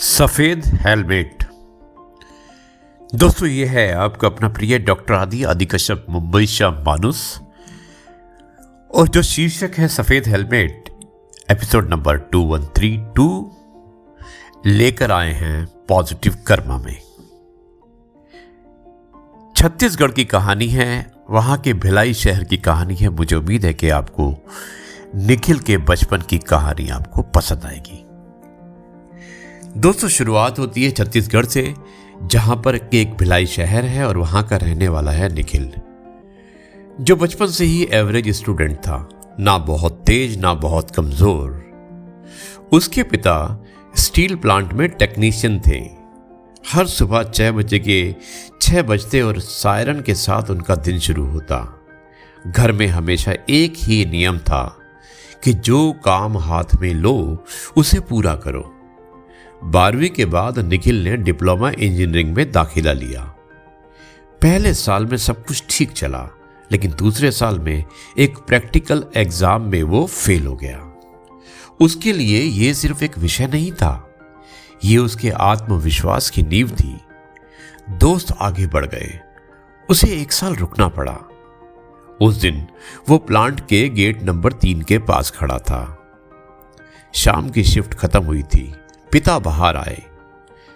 सफेद हेलमेट। दोस्तों, ये है आपका अपना प्रिय डॉक्टर आदि कश्यप, मुंबई शाह मानुस, और जो शीर्षक है सफेद हेलमेट, एपिसोड नंबर 2132 लेकर आए हैं पॉजिटिव कर्मा में। छत्तीसगढ़ की कहानी है, वहां के भिलाई शहर की कहानी है। मुझे उम्मीद है कि आपको निखिल के बचपन की कहानी आपको पसंद आएगी। दोस्तों, शुरुआत होती है छत्तीसगढ़ से, जहां पर एक भिलाई शहर है और वहां का रहने वाला है निखिल, जो बचपन से ही एवरेज स्टूडेंट था, ना बहुत तेज ना बहुत कमजोर। उसके पिता स्टील प्लांट में टेक्नीशियन थे। हर सुबह 6 बजते और सायरन के साथ उनका दिन शुरू होता। घर में हमेशा एक ही नियम था कि जो काम हाथ में लो उसे पूरा करो। 12वीं के बाद निखिल ने डिप्लोमा इंजीनियरिंग में दाखिला लिया। पहले साल में सब कुछ ठीक चला, लेकिन दूसरे साल में एक प्रैक्टिकल एग्जाम में वो फेल हो गया। उसके लिए ये सिर्फ एक विषय नहीं था, ये उसके आत्मविश्वास की नींव थी। दोस्त आगे बढ़ गए, उसे 1 साल रुकना पड़ा। उस दिन वो प्लांट के गेट नंबर 3 के पास खड़ा था। शाम की शिफ्ट खत्म हुई थी। पिता बाहर आए,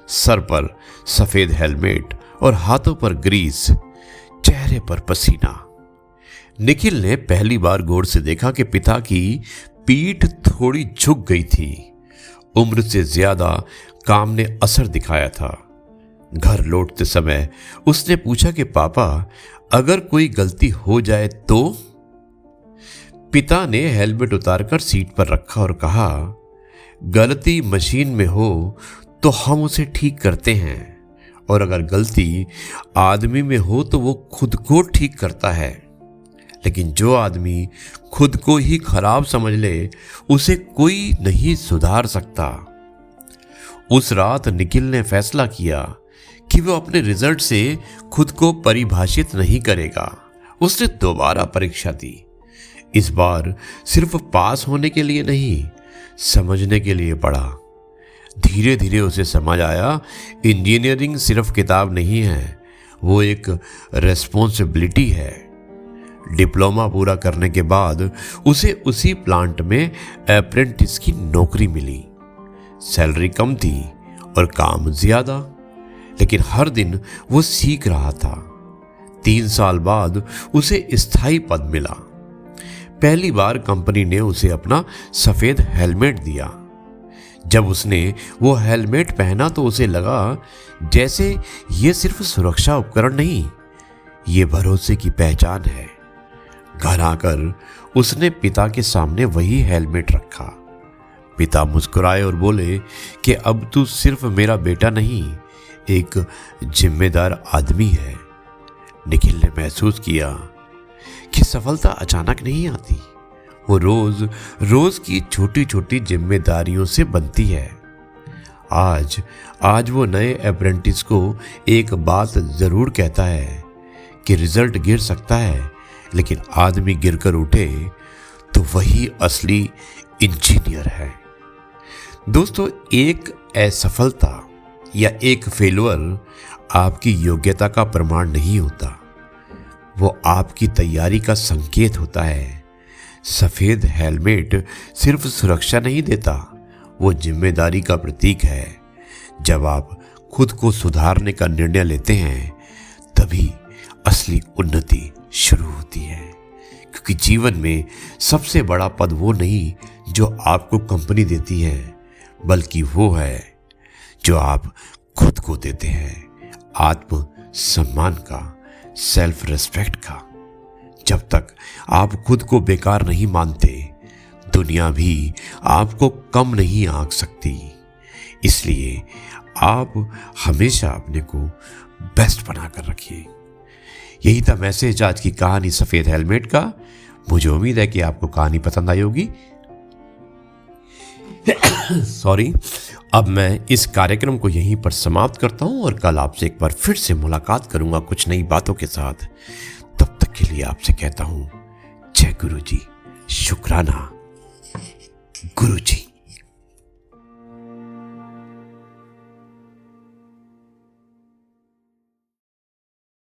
सर पर सफेद हेलमेट और हाथों पर ग्रीस, चेहरे पर पसीना। निखिल ने पहली बार गौर से देखा कि पिता की पीठ थोड़ी झुक गई थी। उम्र से ज्यादा काम ने असर दिखाया था। घर लौटते समय उसने पूछा कि पापा, अगर कोई गलती हो जाए तो? पिता ने हेलमेट उतारकर सीट पर रखा और कहा, गलती मशीन में हो तो हम उसे ठीक करते हैं, और अगर गलती आदमी में हो तो वो खुद को ठीक करता है। लेकिन जो आदमी खुद को ही खराब समझ ले, उसे कोई नहीं सुधार सकता। उस रात निखिल ने फैसला किया कि वो अपने रिजल्ट से खुद को परिभाषित नहीं करेगा। उसने दोबारा परीक्षा दी। इस बार सिर्फ पास होने के लिए नहीं, समझने के लिए पढ़ा। धीरे धीरे उसे समझ आया, इंजीनियरिंग सिर्फ किताब नहीं है, वो एक रेस्पॉन्सिबिलिटी है। डिप्लोमा पूरा करने के बाद उसे उसी प्लांट में अप्रेंटिस की नौकरी मिली। सैलरी कम थी और काम ज्यादा, लेकिन हर दिन वो सीख रहा था। 3 साल बाद उसे स्थायी पद मिला। पहली बार कंपनी ने उसे अपना सफेद हेलमेट दिया। जब उसने वो हेलमेट पहना तो उसे लगा जैसे ये सिर्फ सुरक्षा उपकरण नहीं, ये भरोसे की पहचान है। घर आकर उसने पिता के सामने वही हेलमेट रखा। पिता मुस्कुराए और बोले कि अब तू सिर्फ मेरा बेटा नहीं, एक जिम्मेदार आदमी है। निखिल ने महसूस किया कि सफलता अचानक नहीं आती, वो रोज रोज की छोटी छोटी जिम्मेदारियों से बनती है। आज वो नए अप्रेंटिस को एक बात जरूर कहता है कि रिजल्ट गिर सकता है, लेकिन आदमी गिरकर उठे तो वही असली इंजीनियर है। दोस्तों, एक असफलता या एक फेलुअर आपकी योग्यता का प्रमाण नहीं होता, वो आपकी तैयारी का संकेत होता है। सफेद हेलमेट सिर्फ सुरक्षा नहीं देता, वो जिम्मेदारी का प्रतीक है। जब आप खुद को सुधारने का निर्णय लेते हैं, तभी असली उन्नति शुरू होती है। क्योंकि जीवन में सबसे बड़ा पद वो नहीं जो आपको कंपनी देती है, बल्कि वो है जो आप खुद को देते हैं, आत्म सम्मान का, सेल्फ रिस्पेक्ट का। जब तक आप खुद को बेकार नहीं मानते, दुनिया भी आपको कम नहीं आंक सकती। इसलिए आप हमेशा अपने को बेस्ट बनाकर रखिए। यही था मैसेज आज की कहानी सफेद हेलमेट का। मुझे उम्मीद है कि आपको कहानी पसंद आई होगी। सॉरी। अब मैं इस कार्यक्रम को यहीं पर समाप्त करता हूं और कल आपसे एक बार फिर से मुलाकात करूंगा कुछ नई बातों के साथ। तब तक के लिए आपसे कहता हूं, जय गुरु जी, शुक्राना गुरु जी।